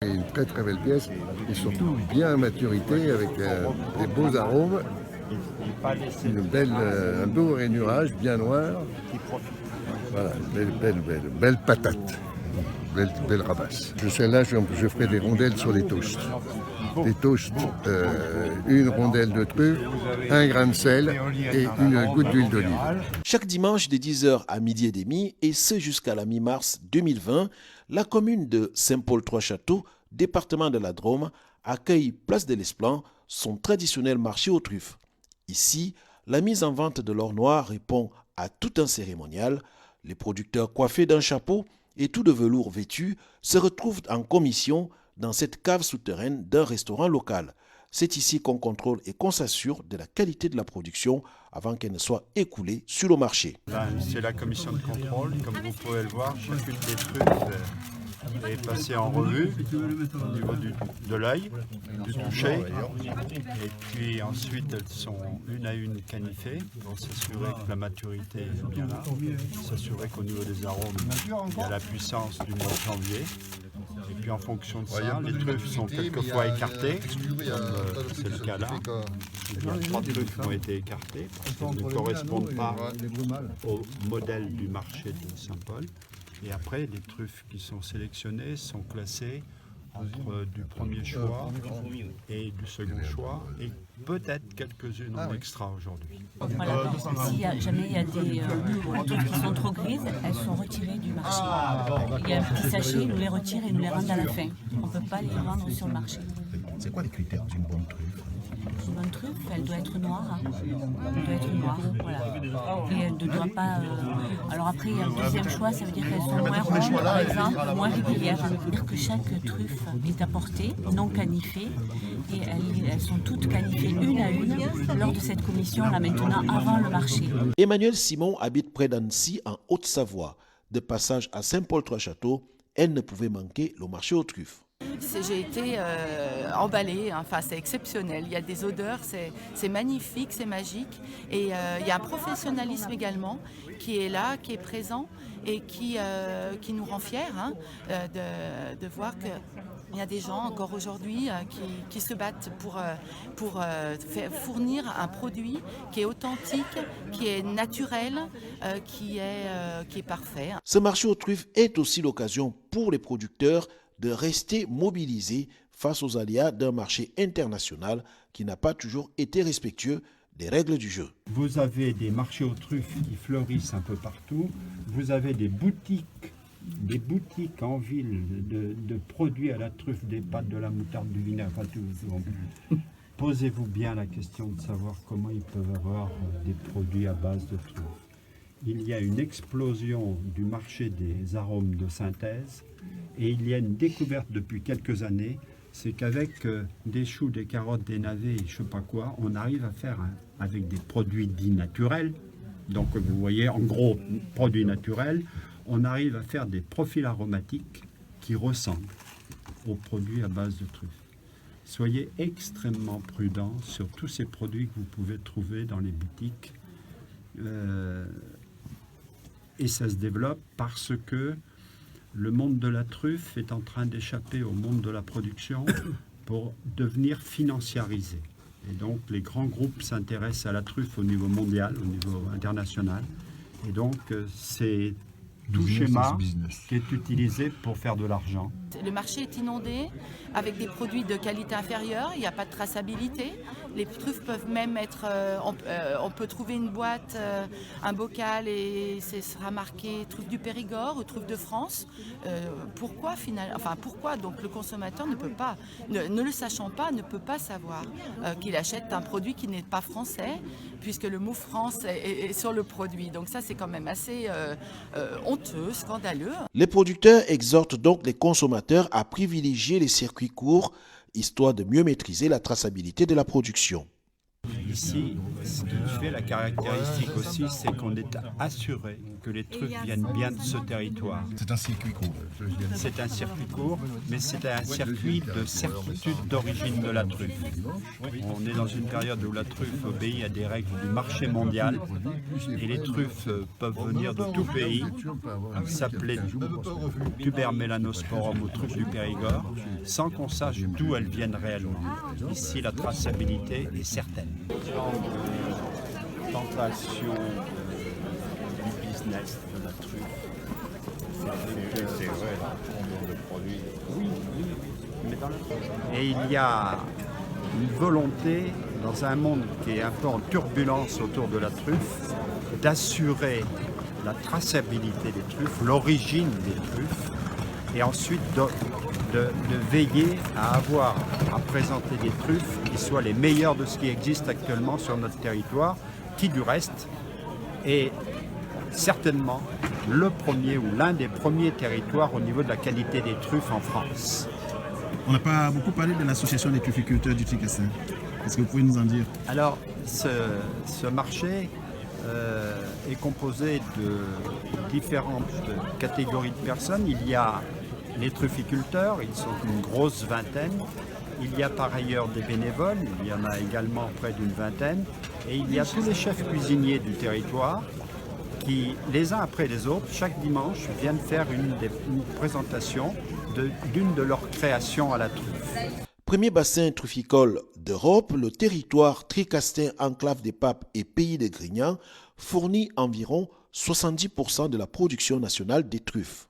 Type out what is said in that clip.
C'est une très très belle pièce et surtout bien à maturité avec des beaux arômes, un beau rainurage bien noir. Voilà, belle patate, belle rabasse. Celle-là, je ferai des rondelles sur les toasts. Des toasts, une rondelle de truffe, un grain de sel et une goutte d'huile d'olive. Chaque dimanche de 10h à midi et demi, et ce jusqu'à la mi-mars 2020, la commune de Saint-Paul-Trois-Châteaux, département de la Drôme, accueille Place de l'Esplan, son traditionnel marché aux truffes. Ici, la mise en vente de l'or noir répond à tout un cérémonial. Les producteurs coiffés d'un chapeau et tout de velours vêtu se retrouvent en commission dans cette cave souterraine d'un restaurant local. C'est ici qu'on contrôle et qu'on s'assure de la qualité de la production avant qu'elle ne soit écoulée sur le marché. C'est la commission de contrôle. Comme vous pouvez le voir, chacune des truffes est passée en revue au niveau de l'œil, du toucher. Et puis ensuite, elles sont une à une canifées pour s'assurer que la maturité est bien là, s'assurer qu'au niveau des arômes, il y a la puissance du mois de janvier. Et puis en fonction de ça, les truffes sont quelquefois écartées, comme c'est le cas là. Il y a 3 truffes qui ont été écartées parce qu'elles ne correspondent pas au modèle du marché de Saint-Paul. Et après, les truffes qui sont sélectionnées sont classées entre du premier choix et du second choix, et peut-être quelques-unes en extra aujourd'hui. Voilà. Si jamais il y a des truffes qui sont trop grises, elles sont retirées du marché. Il y a un petit sachet, ils nous les retirent et nous les rendent à la fin. On ne peut pas les vendre sur le marché. C'est quoi les critères d'une bonne truffe? Une bonne truffe, elle doit être noire. Elle doit être noire, voilà. Et elle ne doit pas... Alors après, il y a le deuxième choix, ça veut dire qu'elles sont moins rondes, par exemple, moins régulières. Ça veut dire que chaque truffe est apportée, non canifée, et elles sont toutes canifées une à une lors de cette commission, là maintenant, avant le marché. Emmanuel Simon habite près d'Annecy, en Haute-Savoie. De passage à Saint-Paul-Trois-Châteaux, elle ne pouvait manquer le marché aux truffes. J'ai été emballée, enfin, c'est exceptionnel, il y a des odeurs, c'est magnifique, c'est magique, et il y a un professionnalisme également qui est là, qui est présent et qui nous rend fiers de voir qu'il y a des gens encore aujourd'hui qui se battent pour fournir un produit qui est authentique, qui est naturel, qui est parfait. Ce marché aux truffes est aussi l'occasion pour les producteurs de rester mobilisés face aux aléas d'un marché international qui n'a pas toujours été respectueux des règles du jeu. Vous avez des marchés aux truffes qui fleurissent un peu partout. Vous avez des boutiques en ville de produits à la truffe, des pâtes, de la moutarde, du vinaigre, enfin tout. Posez-vous bien la question de savoir comment ils peuvent avoir des produits à base de truffes. Il y a une explosion du marché des arômes de synthèse et il y a une découverte depuis quelques années, c'est qu'avec des choux, des carottes, des navets et je ne sais pas quoi, on arrive à faire avec des produits dits naturels, donc vous voyez en gros produits naturels, on arrive à faire des profils aromatiques qui ressemblent aux produits à base de truffes. Soyez extrêmement prudents sur tous ces produits que vous pouvez trouver dans les boutiques. Et ça se développe parce que le monde de la truffe est en train d'échapper au monde de la production pour devenir financiarisé. Et donc les grands groupes s'intéressent à la truffe au niveau mondial, au niveau international. Et donc c'est tout schéma qui est utilisé pour faire de l'argent. Le marché est inondé avec des produits de qualité inférieure, il n'y a pas de traçabilité. Les truffes peuvent même être... on peut trouver une boîte, un bocal et ce sera marqué truffe du Périgord ou truffe de France. Pourquoi finalement, enfin pourquoi donc le consommateur ne peut pas, ne le sachant pas, ne peut pas savoir qu'il achète un produit qui n'est pas français, puisque le mot France est sur le produit. Donc ça c'est quand même assez honteux, scandaleux. Les producteurs exhortent donc les consommateurs à privilégier les circuits courts, histoire de mieux maîtriser la traçabilité de la production. Ici, ce qui fait la caractéristique aussi, c'est qu'on est assuré que les truffes viennent bien de ce territoire. C'est un circuit court. C'est un circuit court, mais c'est un circuit de certitude d'origine de la truffe. On est dans une période où la truffe obéit à des règles du marché mondial et les truffes peuvent venir de tout pays, s'appeler Tuber melanosporum ou truffe du Périgord, sans qu'on sache d'où elles viennent réellement. Ici, la traçabilité est certaine. Tentation du business de la truffe. Et il y a une volonté, dans un monde qui est un peu en turbulence autour de la truffe, d'assurer la traçabilité des truffes, l'origine des truffes, et ensuite de veiller à présenter des truffes qui soient les meilleures de ce qui existe actuellement sur notre territoire, qui du reste est certainement le premier ou l'un des premiers territoires au niveau de la qualité des truffes en France. On n'a pas beaucoup parlé de l'association des trufficulteurs du Tricastin. Est-ce que vous pouvez nous en dire? Alors, ce marché est composé de différentes catégories de personnes. Il y a les trufficulteurs, ils sont une grosse vingtaine. Il y a par ailleurs des bénévoles, il y en a également près d'une vingtaine. Et il y a tous les chefs cuisiniers du territoire qui, les uns après les autres, chaque dimanche, viennent faire une présentation d'une de leurs créations à la truffe. Premier bassin trufficole d'Europe, le territoire Tricastin, enclave des Papes et pays de Grignan, fournit environ 70% de la production nationale des truffes.